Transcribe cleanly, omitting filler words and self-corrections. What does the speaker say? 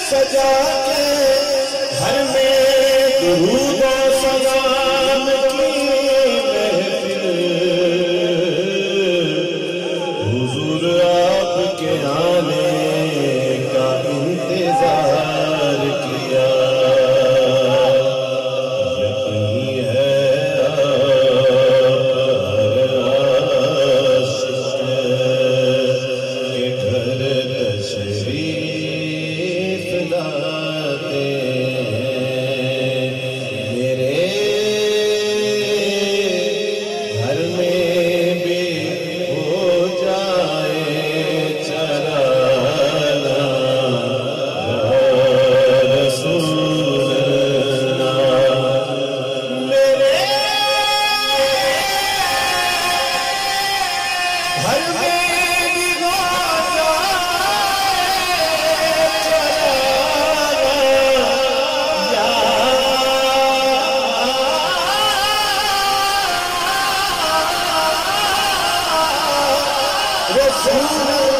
सजा के घर में दुरूद और सलाम की महफिल, हुजूर आपके आने का इंतजार किया। यकीन है आशिक के घर तशरीफ लाते हैं। मेरे घर में भी हो जाए चराना रसूल अल्लाह। मेरे घर में भी हो जाए रसूल